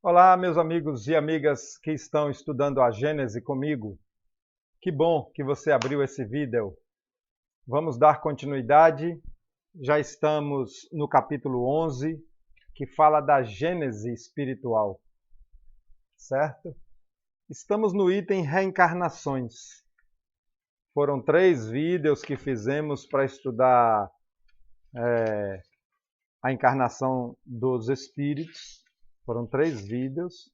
Olá, meus amigos e amigas que estão estudando a Gênese comigo. Que bom que você abriu esse vídeo. Vamos dar continuidade. Já estamos no capítulo 11, que fala da Gênese espiritual, certo? Estamos no item reencarnações. Foram 3 vídeos que fizemos para estudar a encarnação dos espíritos. Foram 3 vídeos.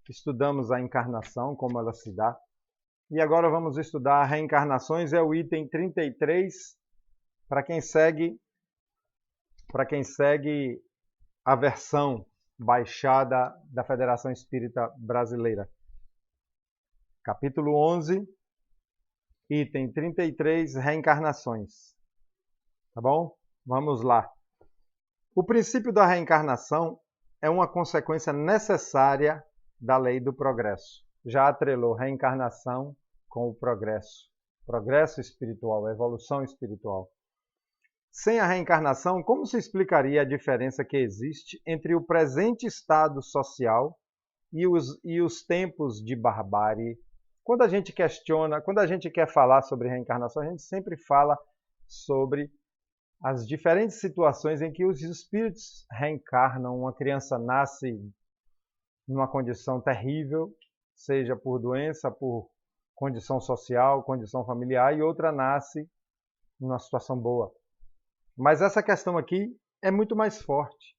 Estudamos a encarnação, como ela se dá. E agora vamos estudar reencarnações, é o item 33, para quem segue a versão baixada da Federação Espírita Brasileira. Capítulo 11, item 33, reencarnações. Tá bom? Vamos lá. O princípio da reencarnação é uma consequência necessária da lei do progresso. Já atrelou reencarnação com o progresso espiritual, evolução espiritual. Sem a reencarnação, como se explicaria a diferença que existe entre o presente estado social e os tempos de barbárie? Quando a gente questiona, quando a gente quer falar sobre reencarnação, a gente sempre fala sobre as diferentes situações em que os espíritos reencarnam. Uma criança nasce numa condição terrível, seja por doença, por condição social, condição familiar, e outra nasce numa situação boa. Mas essa questão aqui é muito mais forte.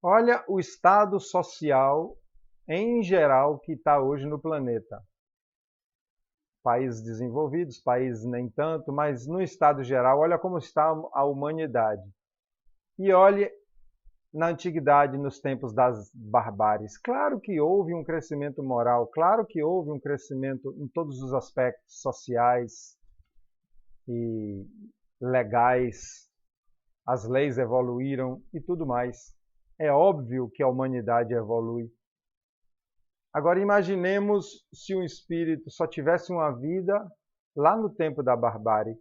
Olha o estado social em geral que está hoje no planeta. Países desenvolvidos, países nem tanto, mas no estado geral, olha como está a humanidade. E olhe na antiguidade, nos tempos das barbáries. Claro que houve um crescimento moral, claro que houve um crescimento em todos os aspectos sociais e legais. As leis evoluíram e tudo mais. É óbvio que a humanidade evolui. Agora imaginemos se um espírito só tivesse uma vida lá no tempo da barbárie,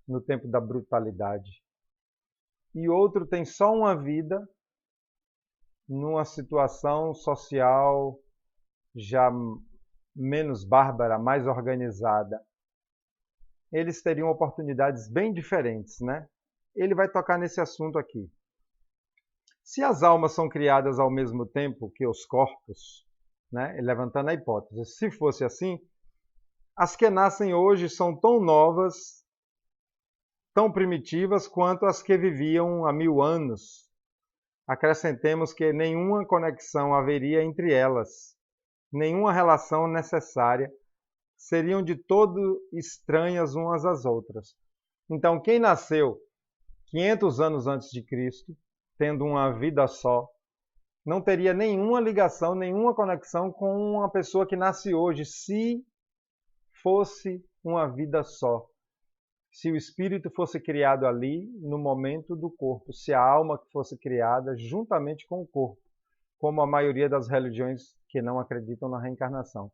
no tempo da brutalidade, e outro tem só uma vida numa situação social já menos bárbara, mais organizada. Eles teriam oportunidades bem diferentes, né? Ele vai tocar nesse assunto aqui. Se as almas são criadas ao mesmo tempo que os corpos, né? Levantando a hipótese, se fosse assim, as que nascem hoje são tão novas, tão primitivas quanto as que viviam há 1000 anos. Acrescentemos que nenhuma conexão haveria entre elas, nenhuma relação necessária, seriam de todo estranhas umas às outras. Então, quem nasceu 500 anos antes de Cristo, tendo uma vida só, não teria nenhuma ligação, nenhuma conexão com uma pessoa que nasce hoje, se fosse uma vida só. Se o espírito fosse criado ali no momento do corpo, se a alma fosse criada juntamente com o corpo, como a maioria das religiões que não acreditam na reencarnação.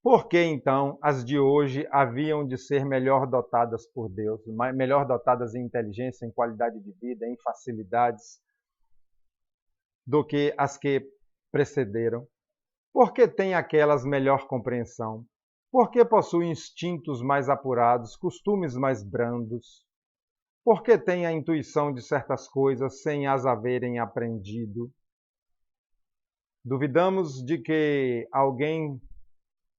Por que, então, as de hoje haviam de ser melhor dotadas por Deus, melhor dotadas em inteligência, em qualidade de vida, em facilidades, do que as que precederam? Por que têm aquelas melhor compreensão? Por que possuem instintos mais apurados, costumes mais brandos? Por que têm a intuição de certas coisas sem as haverem aprendido? Duvidamos de que alguém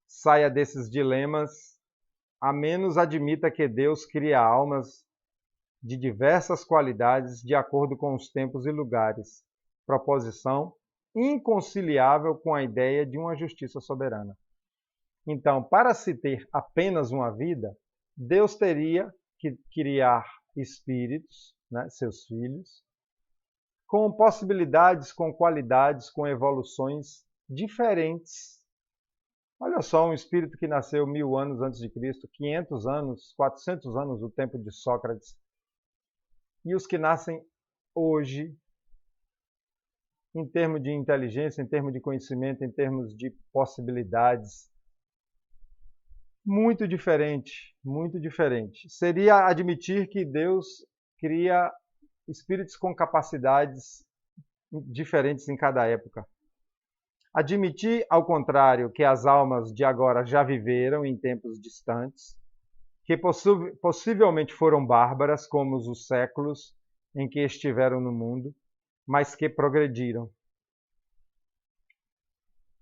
saia desses dilemas, a menos admita que Deus cria almas de diversas qualidades de acordo com os tempos e lugares, proposição inconciliável com a ideia de uma justiça soberana. Então, para se ter apenas uma vida, Deus teria que criar espíritos, né, seus filhos, com possibilidades, com qualidades, com evoluções diferentes. Olha só, um espírito que nasceu 1000 anos antes de Cristo, 500 anos, 400 anos, o tempo de Sócrates, e os que nascem hoje, em termos de inteligência, em termos de conhecimento, em termos de possibilidades, muito diferente, muito diferente. Seria admitir que Deus cria espíritos com capacidades diferentes em cada época. Admitir, ao contrário, que as almas de agora já viveram em tempos distantes, que possivelmente foram bárbaras como os séculos em que estiveram no mundo, mas que progrediram.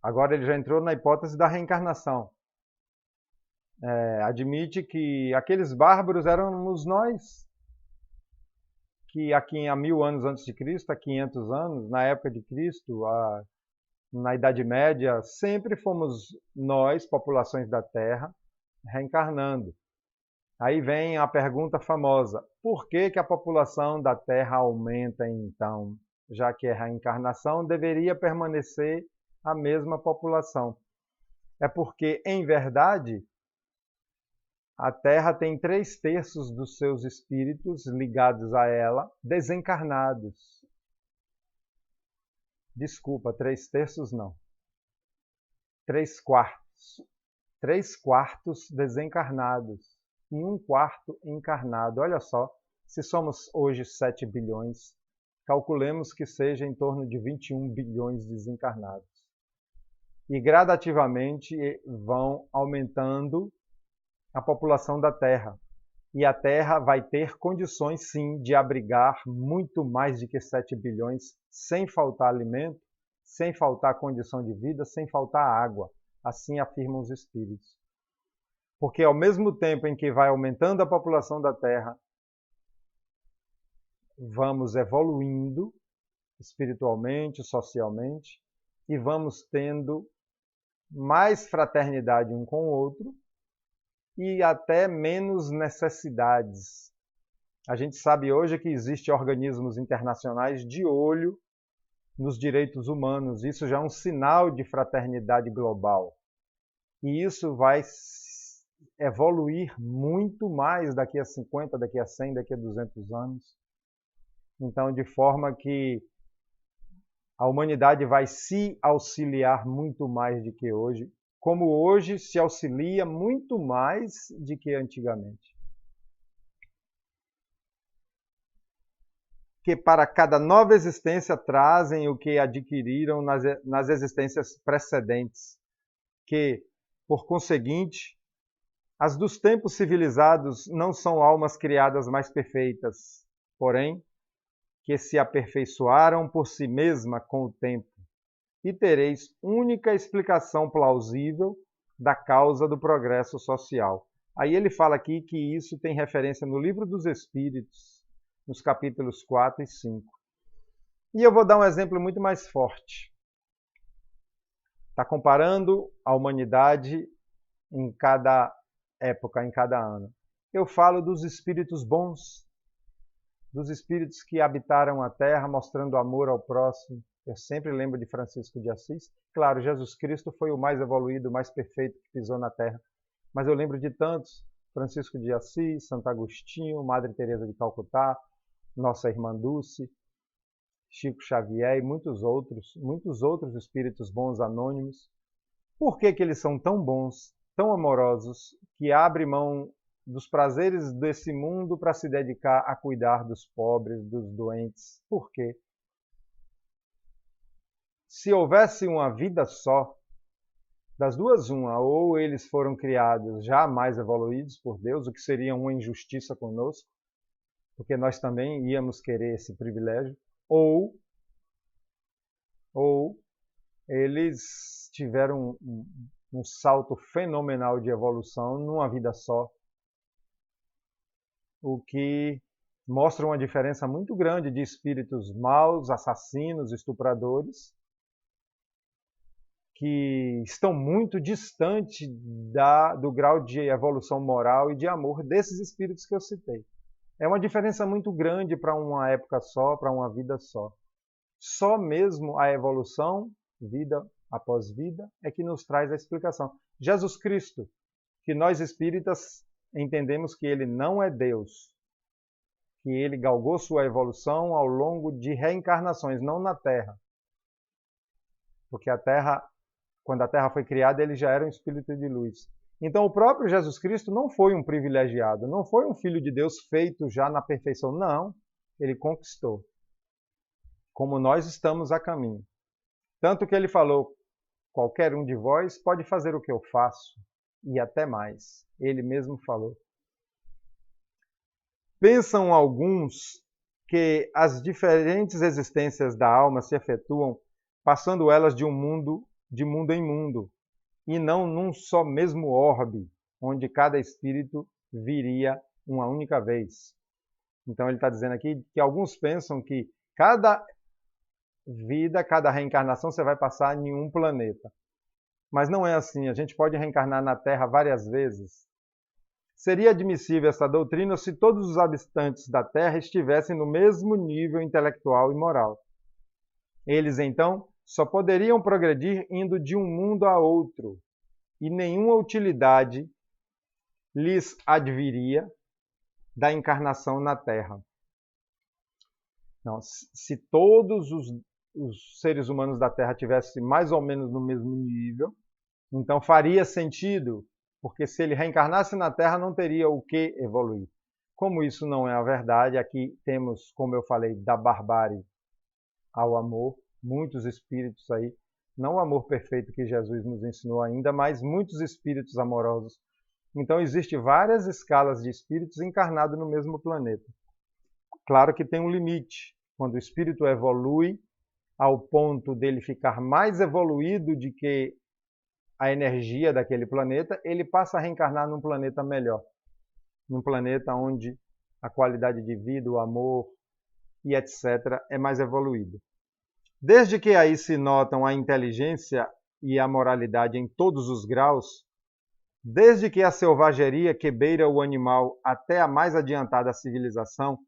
Agora ele já entrou na hipótese da reencarnação. Admite que aqueles bárbaros éramos nós, que aqui há 1000 anos antes de Cristo, há 500 anos, na época de Cristo, na Idade Média, sempre fomos nós, populações da Terra, reencarnando. Aí vem a pergunta famosa: por que a população da Terra aumenta então? Já que é reencarnação, deveria permanecer a mesma população. É porque, em verdade, a Terra tem 3/3 dos seus espíritos ligados a ela desencarnados. Desculpa, 3/3 não. 3/4. 3/4 desencarnados e 1/4 encarnado. Olha só, se somos hoje 7 bilhões, calculemos que seja em torno de 21 bilhões desencarnados. E gradativamente vão aumentando a população da Terra. E a Terra vai ter condições, sim, de abrigar muito mais de que 7 bilhões, sem faltar alimento, sem faltar condição de vida, sem faltar água. Assim afirmam os espíritos. Porque ao mesmo tempo em que vai aumentando a população da Terra, vamos evoluindo espiritualmente, socialmente, e vamos tendo mais fraternidade um com o outro, e até menos necessidades. A gente sabe hoje que existem organismos internacionais de olho nos direitos humanos. Isso já é um sinal de fraternidade global. E isso vai evoluir muito mais daqui a 50, daqui a 100, daqui a 200 anos. Então, de forma que a humanidade vai se auxiliar muito mais do que hoje, como hoje se auxilia muito mais do que antigamente. Que para cada nova existência trazem o que adquiriram nas existências precedentes, que, por conseguinte, as dos tempos civilizados não são almas criadas mais perfeitas, porém, que se aperfeiçoaram por si mesma com o tempo, e tereis única explicação plausível da causa do progresso social. Aí ele fala aqui que isso tem referência no Livro dos Espíritos, nos capítulos 4 e 5. E eu vou dar um exemplo muito mais forte. Está comparando a humanidade em cada época, em cada ano. Eu falo dos espíritos bons, dos espíritos que habitaram a Terra mostrando amor ao próximo. Eu sempre lembro de Francisco de Assis. Claro, Jesus Cristo foi o mais evoluído, o mais perfeito que pisou na Terra. Mas eu lembro de tantos: Francisco de Assis, Santo Agostinho, Madre Teresa de Calcutá, Nossa Irmã Dulce, Chico Xavier e muitos outros espíritos bons anônimos. Por que eles são tão bons, tão amorosos, que abrem mão dos prazeres desse mundo para se dedicar a cuidar dos pobres, dos doentes? Por quê? Se houvesse uma vida só, das duas uma, ou eles foram criados já mais evoluídos por Deus, o que seria uma injustiça conosco, porque nós também íamos querer esse privilégio, ou eles tiveram um salto fenomenal de evolução numa vida só, o que mostra uma diferença muito grande de espíritos maus, assassinos, estupradores, que estão muito distante do grau de evolução moral e de amor desses espíritos que eu citei. É uma diferença muito grande para uma época só, para uma vida só. Só mesmo a evolução, vida após vida, é que nos traz a explicação. Jesus Cristo, que nós espíritas entendemos que ele não é Deus, que ele galgou sua evolução ao longo de reencarnações, não na Terra. Porque a Terra, quando a Terra foi criada, ele já era um espírito de luz. Então o próprio Jesus Cristo não foi um privilegiado, não foi um filho de Deus feito já na perfeição. Não, ele conquistou. como nós estamos a caminho. Tanto que ele falou, qualquer um de vós pode fazer o que eu faço, e até mais. Ele mesmo falou. Pensam alguns que as diferentes existências da alma se efetuam passando elas de mundo em mundo, e não num só mesmo orbe, onde cada espírito viria uma única vez. Então ele está dizendo aqui que alguns pensam que cada vida, cada reencarnação, você vai passar em um planeta. Mas não é assim, a gente pode reencarnar na Terra várias vezes. Seria admissível essa doutrina se todos os habitantes da Terra estivessem no mesmo nível intelectual e moral. Eles, então, só poderiam progredir indo de um mundo a outro, e nenhuma utilidade lhes adviria da encarnação na Terra. Não, se todos os seres humanos da Terra tivessem mais ou menos no mesmo nível, então faria sentido, porque se ele reencarnasse na Terra não teria o que evoluir. Como isso não é a verdade, aqui temos, como eu falei, da barbárie ao amor, muitos espíritos aí, não o amor perfeito que Jesus nos ensinou ainda, mas muitos espíritos amorosos. Então existem várias escalas de espíritos encarnados no mesmo planeta. Claro que tem um limite. Quando o espírito evolui ao ponto dele ficar mais evoluído do que a energia daquele planeta, ele passa a reencarnar num planeta melhor. Num planeta onde a qualidade de vida, o amor e etc. é mais evoluído. Desde que aí se notam a inteligência e a moralidade em todos os graus, desde que a selvageria que beira o animal até a mais adiantada civilização,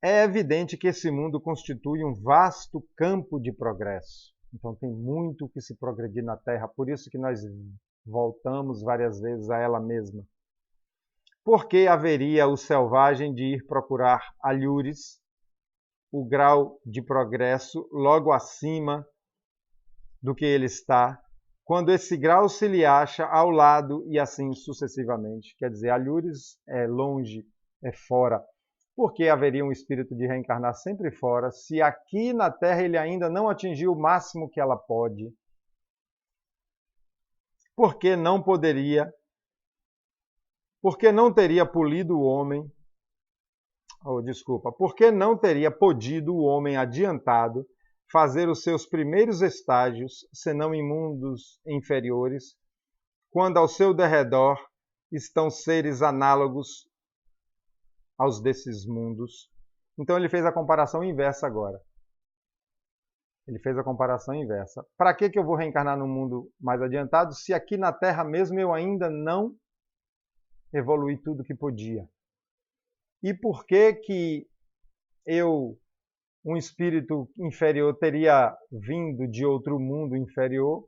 é evidente que esse mundo constitui um vasto campo de progresso. Então tem muito que se progredir na Terra, por isso que nós voltamos várias vezes a ela mesma. Por que haveria o selvagem de ir procurar alhures, o grau de progresso logo acima do que ele está, quando esse grau se lhe acha ao lado e assim sucessivamente? Quer dizer, alhures é longe, é fora. Por que haveria um espírito de reencarnar sempre fora, se aqui na Terra ele ainda não atingiu o máximo que ela pode? Por que não poderia? Por que não teria polido o homem? Por que não teria podido o homem adiantado fazer os seus primeiros estágios, senão em mundos inferiores, quando ao seu derredor estão seres análogos aos desses mundos? Então ele fez a comparação inversa agora. Ele fez a comparação inversa. Para que eu vou reencarnar num mundo mais adiantado, se aqui na Terra mesmo eu ainda não evoluí tudo que podia? E por que eu, um espírito inferior, teria vindo de outro mundo inferior,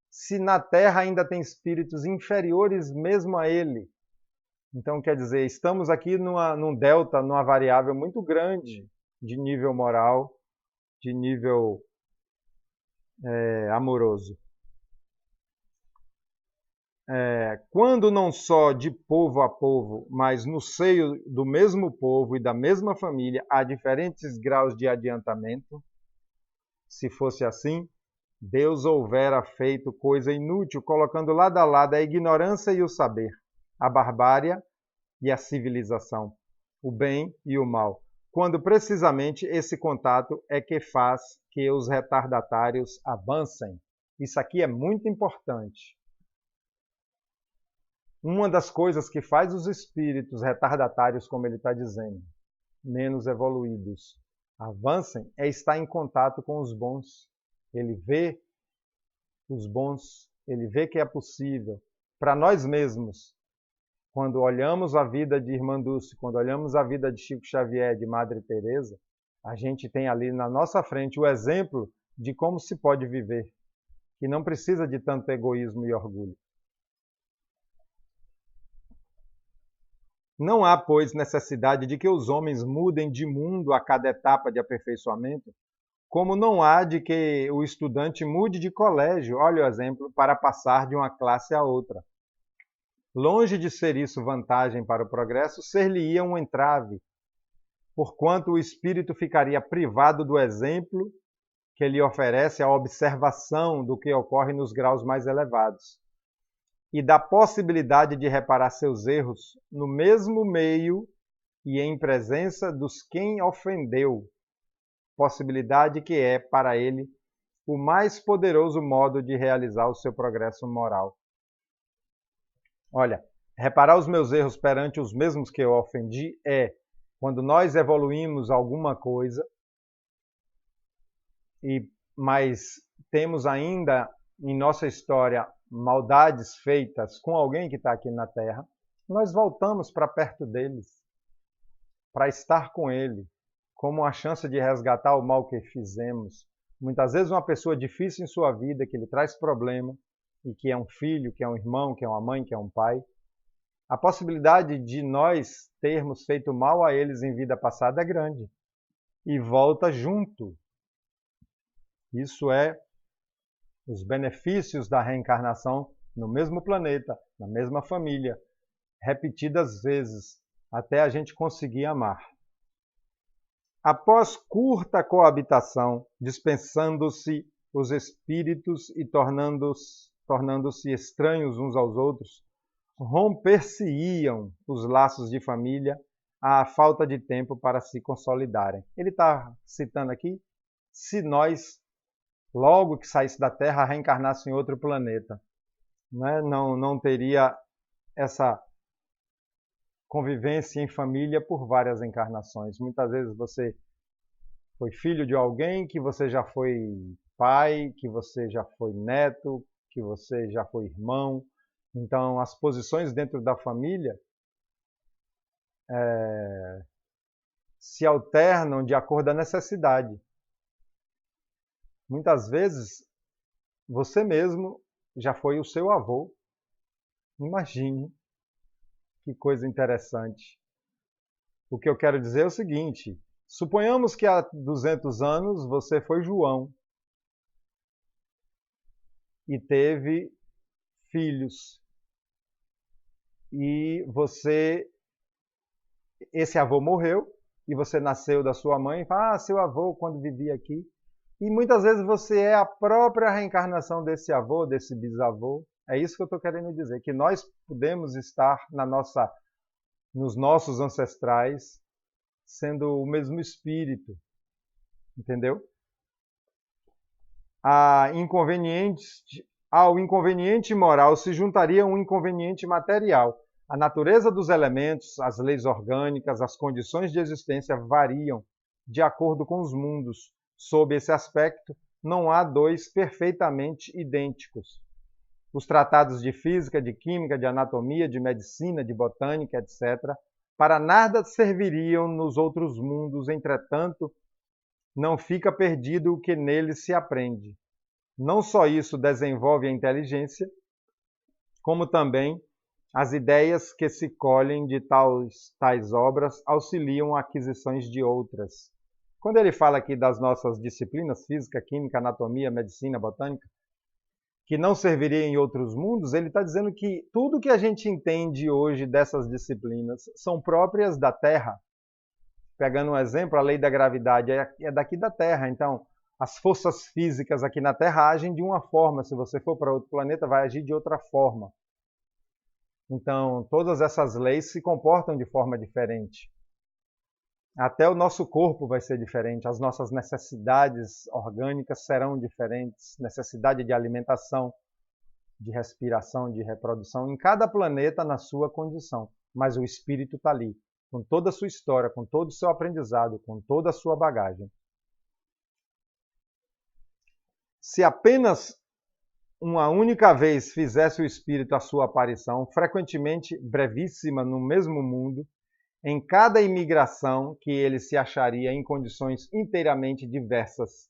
se na Terra ainda tem espíritos inferiores mesmo a ele? Então, quer dizer, estamos aqui num delta, numa variável muito grande de nível moral, de nível amoroso. Quando não só de povo a povo, mas no seio do mesmo povo e da mesma família, há diferentes graus de adiantamento, se fosse assim, Deus houvera feito coisa inútil, colocando lado a lado a ignorância e o saber, a barbárie e a civilização, o bem e o mal, quando precisamente esse contato é que faz que os retardatários avancem. Isso aqui é muito importante. Uma das coisas que faz os espíritos retardatários, como ele está dizendo, menos evoluídos, avancem, é estar em contato com os bons. Ele vê os bons, ele vê que é possível. Para nós mesmos, quando olhamos a vida de Irmã Dulce, quando olhamos a vida de Chico Xavier, de Madre Teresa, a gente tem ali na nossa frente o exemplo de como se pode viver, que não precisa de tanto egoísmo e orgulho. Não há, pois, necessidade de que os homens mudem de mundo a cada etapa de aperfeiçoamento, como não há de que o estudante mude de colégio, olha o exemplo, para passar de uma classe a outra. Longe de ser isso vantagem para o progresso, ser-lhe-ia um entrave, porquanto o espírito ficaria privado do exemplo que lhe oferece a observação do que ocorre nos graus mais elevados e da possibilidade de reparar seus erros no mesmo meio e em presença dos quem ofendeu, possibilidade que é, para ele, o mais poderoso modo de realizar o seu progresso moral. Olha, reparar os meus erros perante os mesmos que eu ofendi é quando nós evoluímos alguma coisa, mas temos ainda em nossa história maldades feitas com alguém que está aqui na Terra, nós voltamos para perto deles, para estar com ele, como uma chance de resgatar o mal que fizemos. Muitas vezes uma pessoa difícil em sua vida, que lhe traz problema, e que é um filho, que é um irmão, que é uma mãe, que é um pai, a possibilidade de nós termos feito mal a eles em vida passada é grande. E volta junto. Isso é os benefícios da reencarnação no mesmo planeta, na mesma família, repetidas vezes, até a gente conseguir amar. Após curta coabitação, dispensando-se os espíritos e tornando-se estranhos uns aos outros, romper-se-iam os laços de família à falta de tempo para se consolidarem. Ele está citando aqui, se nós, logo que saísse da Terra, reencarnasse em outro planeta, né? Não teria essa convivência em família por várias encarnações. Muitas vezes você foi filho de alguém, que você já foi pai, que você já foi neto, que você já foi irmão. Então, as posições dentro da família se alternam de acordo com a necessidade. Muitas vezes, você mesmo já foi o seu avô. Imagine que coisa interessante. O que eu quero dizer é o seguinte, suponhamos que há 200 anos você foi João e teve filhos. E esse avô morreu e você nasceu da sua mãe e fala, seu avô quando vivia aqui. E muitas vezes você é a própria reencarnação desse avô, desse bisavô. É isso que eu estou querendo dizer, que nós podemos estar nos nossos ancestrais sendo o mesmo espírito, entendeu? Ao inconveniente moral se juntaria um inconveniente material. A natureza dos elementos, as leis orgânicas, as condições de existência variam de acordo com os mundos. Sob esse aspecto, não há dois perfeitamente idênticos. Os tratados de física, de química, de anatomia, de medicina, de botânica, etc., para nada serviriam nos outros mundos, entretanto, não fica perdido o que neles se aprende. Não só isso desenvolve a inteligência, como também as ideias que se colhem de tais obras auxiliam aquisições de outras. Quando ele fala aqui das nossas disciplinas, física, química, anatomia, medicina, botânica, que não serviria em outros mundos, ele está dizendo que tudo que a gente entende hoje dessas disciplinas são próprias da Terra. Pegando um exemplo, a lei da gravidade é daqui da Terra, então as forças físicas aqui na Terra agem de uma forma, se você for para outro planeta vai agir de outra forma. Então, todas essas leis se comportam de forma diferente. Até o nosso corpo vai ser diferente, as nossas necessidades orgânicas serão diferentes, necessidade de alimentação, de respiração, de reprodução, em cada planeta na sua condição. Mas o espírito está ali, com toda a sua história, com todo o seu aprendizado, com toda a sua bagagem. Se apenas uma única vez fizesse o espírito a sua aparição, frequentemente brevíssima no mesmo mundo, em cada imigração que ele se acharia em condições inteiramente diversas,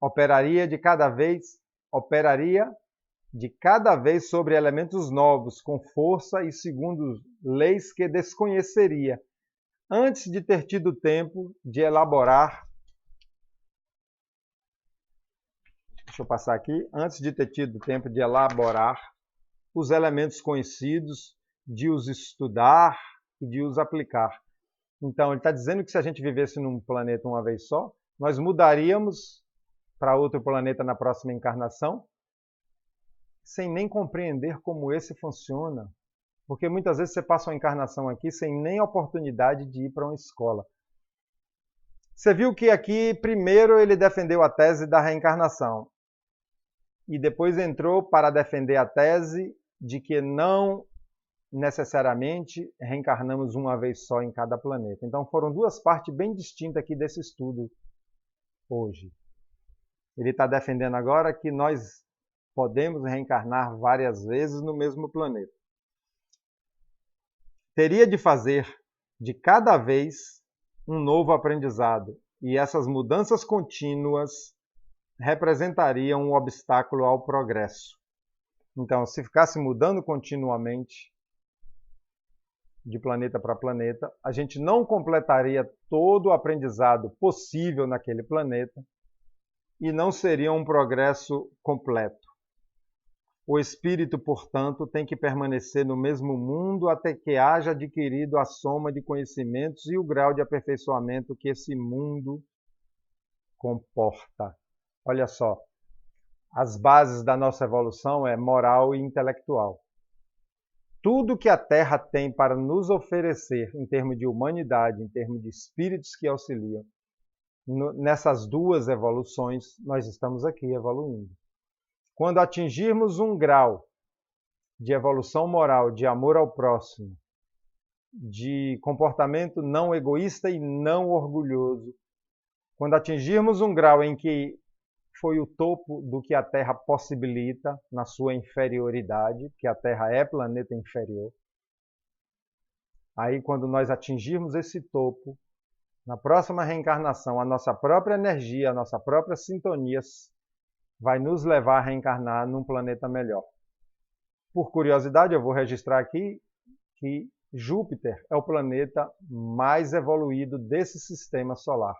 operaria de cada vez sobre elementos novos, com força e segundo leis que desconheceria, antes de ter tido tempo de elaborar. Deixa eu passar aqui. Antes de ter tido tempo de elaborar os elementos conhecidos, de os estudar e de os aplicar. Então, ele está dizendo que se a gente vivesse num planeta uma vez só, nós mudaríamos para outro planeta na próxima encarnação, sem nem compreender como esse funciona. Porque muitas vezes você passa uma encarnação aqui sem nem oportunidade de ir para uma escola. Você viu que aqui, primeiro, ele defendeu a tese da reencarnação. E depois entrou para defender a tese de que não necessariamente reencarnamos uma vez só em cada planeta. Então foram duas partes bem distintas aqui desse estudo hoje. Ele está defendendo agora que nós podemos reencarnar várias vezes no mesmo planeta. Teria de fazer de cada vez um novo aprendizado, e essas mudanças contínuas representariam um obstáculo ao progresso. Então, se ficasse mudando continuamente de planeta para planeta, a gente não completaria todo o aprendizado possível naquele planeta e não seria um progresso completo. O espírito, portanto, tem que permanecer no mesmo mundo até que haja adquirido a soma de conhecimentos e o grau de aperfeiçoamento que esse mundo comporta. Olha só, as bases da nossa evolução é moral e intelectual. Tudo que a Terra tem para nos oferecer em termos de humanidade, em termos de espíritos que auxiliam, nessas duas evoluções, nós estamos aqui evoluindo. Quando atingirmos um grau de evolução moral, de amor ao próximo, de comportamento não egoísta e não orgulhoso, quando atingirmos um grau em que foi o topo do que a Terra possibilita na sua inferioridade, que a Terra é planeta inferior. Aí, quando nós atingirmos esse topo, na próxima reencarnação, a nossa própria energia, a nossa própria sintonia vai nos levar a reencarnar num planeta melhor. Por curiosidade, eu vou registrar aqui que Júpiter é o planeta mais evoluído desse sistema solar.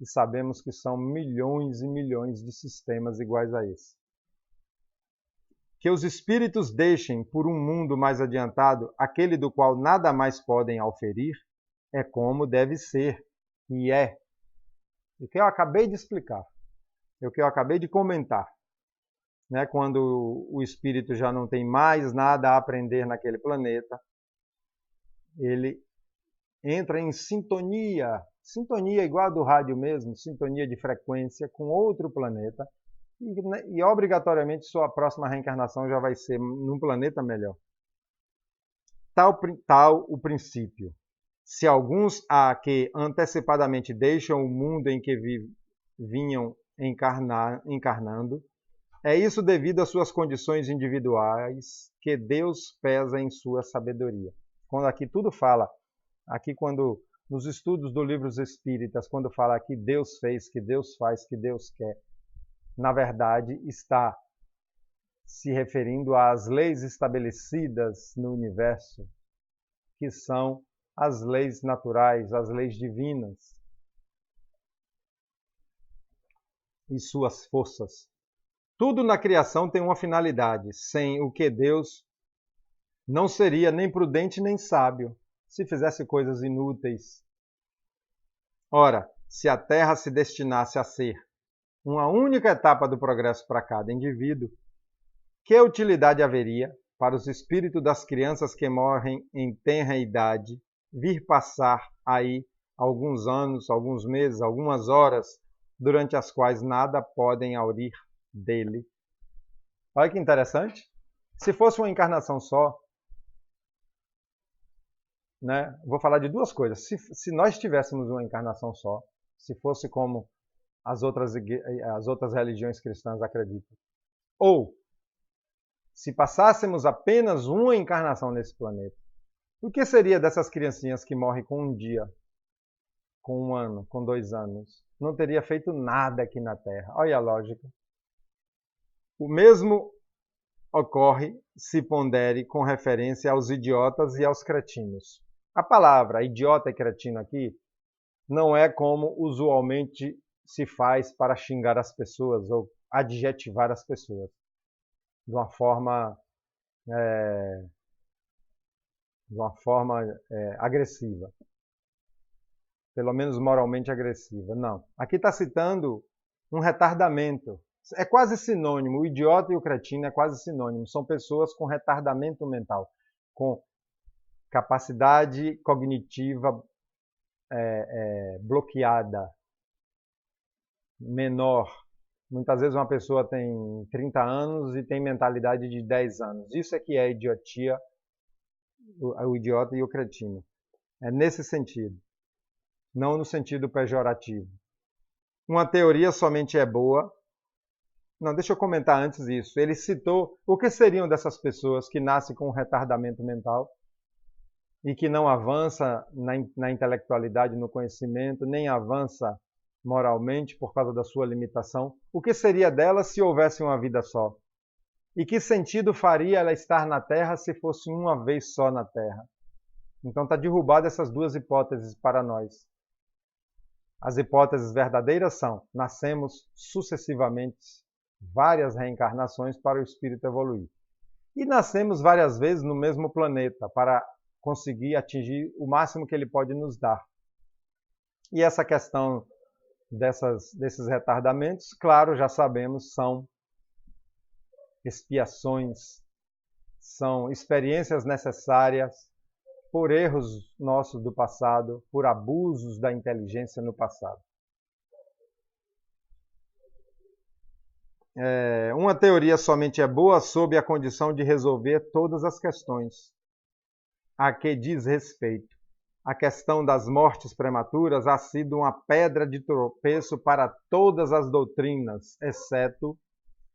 E sabemos que são milhões e milhões de sistemas iguais a esse. Que os espíritos deixem por um mundo mais adiantado aquele do qual nada mais podem auferir, é como deve ser, e é. O que eu acabei de explicar, o que eu acabei de comentar. Né? Quando o espírito já não tem mais nada a aprender naquele planeta, ele entra em sintonia igual a do rádio mesmo, sintonia de frequência com outro planeta, e obrigatoriamente sua próxima reencarnação já vai ser num planeta melhor. Tal o princípio. Se alguns há que antecipadamente deixam o mundo em que vinham encarnando, é isso devido às suas condições individuais que Deus pesa em sua sabedoria. Quando aqui tudo fala, aqui quando nos estudos do Livros Espíritas, quando fala que Deus fez, que Deus faz, que Deus quer, na verdade está se referindo às leis estabelecidas no universo, que são as leis naturais, as leis divinas e suas forças. Tudo na criação tem uma finalidade, sem o que Deus não seria nem prudente nem sábio se fizesse coisas inúteis. Ora, se a Terra se destinasse a ser uma única etapa do progresso para cada indivíduo, que utilidade haveria para os espíritos das crianças que morrem em tenra idade vir passar aí alguns anos, alguns meses, algumas horas, durante as quais nada podem aurir dele? Olha que interessante. Se fosse uma encarnação só, né? Vou falar de duas coisas. Se nós tivéssemos uma encarnação só, se fosse como as outras religiões cristãs acreditam, ou se passássemos apenas uma encarnação nesse planeta, o que seria dessas criancinhas que morrem com um dia, com um ano, com 2 anos? Não teria feito nada aqui na Terra. Olha a lógica. O mesmo ocorre se pondere com referência aos idiotas e aos cretinos. A palavra idiota e cretino aqui não é como usualmente se faz para xingar as pessoas ou adjetivar as pessoas de uma forma agressiva. pelo menos moralmente agressiva. Não. Aqui está citando um retardamento. É quase sinônimo. O idiota e o cretino é quase sinônimo. São pessoas com retardamento mental, com capacidade cognitiva bloqueada, menor. Muitas vezes uma pessoa tem 30 anos e tem mentalidade de 10 anos. Isso é que é idiotia, o idiota e o cretino. É nesse sentido, não no sentido pejorativo. Uma teoria somente é boa. Não, deixa eu comentar antes isso. Ele citou o que seriam dessas pessoas que nascem com um retardamento mental e que não avança na intelectualidade, no conhecimento, nem avança moralmente por causa da sua limitação. O que seria dela se houvesse uma vida só? E que sentido faria ela estar na Terra se fosse uma vez só na Terra? Então está derrubada essas duas hipóteses para nós. As hipóteses verdadeiras são: nascemos sucessivamente várias reencarnações para o espírito evoluir. E nascemos várias vezes no mesmo planeta para conseguir atingir o máximo que ele pode nos dar. E essa questão desses retardamentos, claro, já sabemos, são expiações, são experiências necessárias por erros nossos do passado, por abusos da inteligência no passado. Uma teoria somente é boa sob a condição de resolver todas as questões a que diz respeito. A questão das mortes prematuras ha sido uma pedra de tropeço para todas as doutrinas, exceto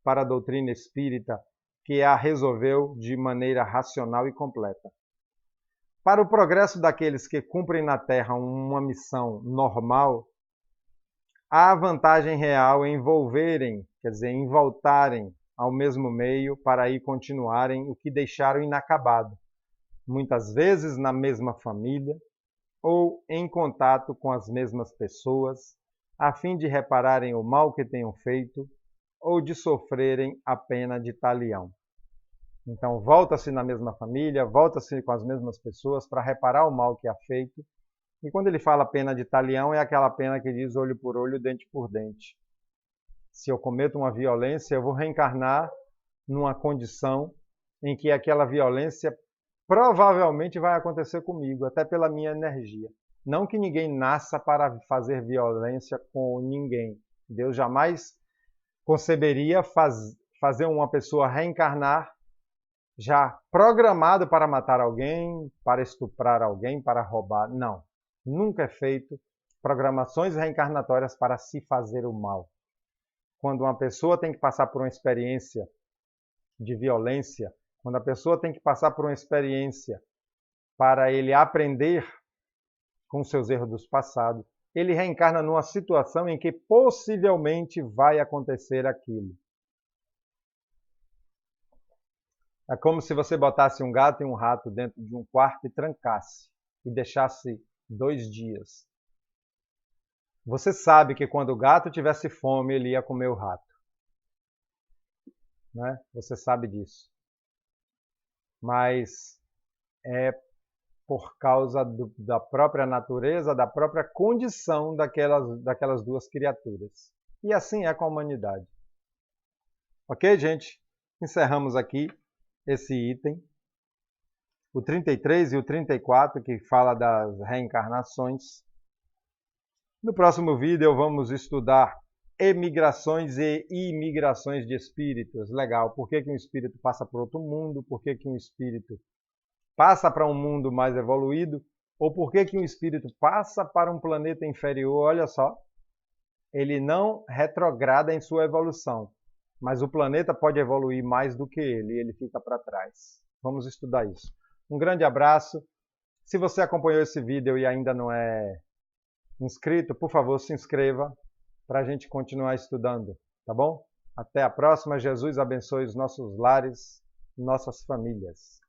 para a doutrina espírita, que a resolveu de maneira racional e completa. Para o progresso daqueles que cumprem na Terra uma missão normal, há vantagem real em voltarem ao mesmo meio para aí continuarem o que deixaram inacabado, muitas vezes na mesma família ou em contato com as mesmas pessoas, a fim de repararem o mal que tenham feito ou de sofrerem a pena de talião. Então, volta-se na mesma família, volta-se com as mesmas pessoas para reparar o mal que é feito. E quando ele fala pena de talião, é aquela pena que diz olho por olho, dente por dente. Se eu cometo uma violência, eu vou reencarnar numa condição em que aquela violência provavelmente vai acontecer comigo, até pela minha energia. Não que ninguém nasça para fazer violência com ninguém. Deus jamais conceberia fazer uma pessoa reencarnar já programado para matar alguém, para estuprar alguém, para roubar. Não. Nunca é feito programações reencarnatórias para se fazer o mal. Quando uma pessoa tem que passar por uma experiência de violência, quando a pessoa tem que passar por uma experiência para ele aprender com seus erros do passado, ele reencarna numa situação em que possivelmente vai acontecer aquilo. É como se você botasse um gato e um rato dentro de um quarto e trancasse e deixasse 2 dias. Você sabe que quando o gato tivesse fome, ele ia comer o rato. Né? Você sabe disso. Mas é por causa da própria natureza, da própria condição daquelas duas criaturas. E assim é com a humanidade. Ok, gente? Encerramos aqui esse item. O 33 e o 34, que fala das reencarnações. No próximo vídeo vamos estudar emigrações e imigrações de espíritos. Legal. Por que um espírito passa por outro mundo? Por que um espírito passa para um mundo mais evoluído? Ou por que um espírito passa para um planeta inferior? Olha só, ele não retrograda em sua evolução, mas o planeta pode evoluir mais do que ele, e ele fica para trás. Vamos estudar isso. Um grande abraço. Se você acompanhou esse vídeo e ainda não é inscrito, por favor, se inscreva para a gente continuar estudando, tá bom? Até a próxima. Jesus abençoe os nossos lares, nossas famílias.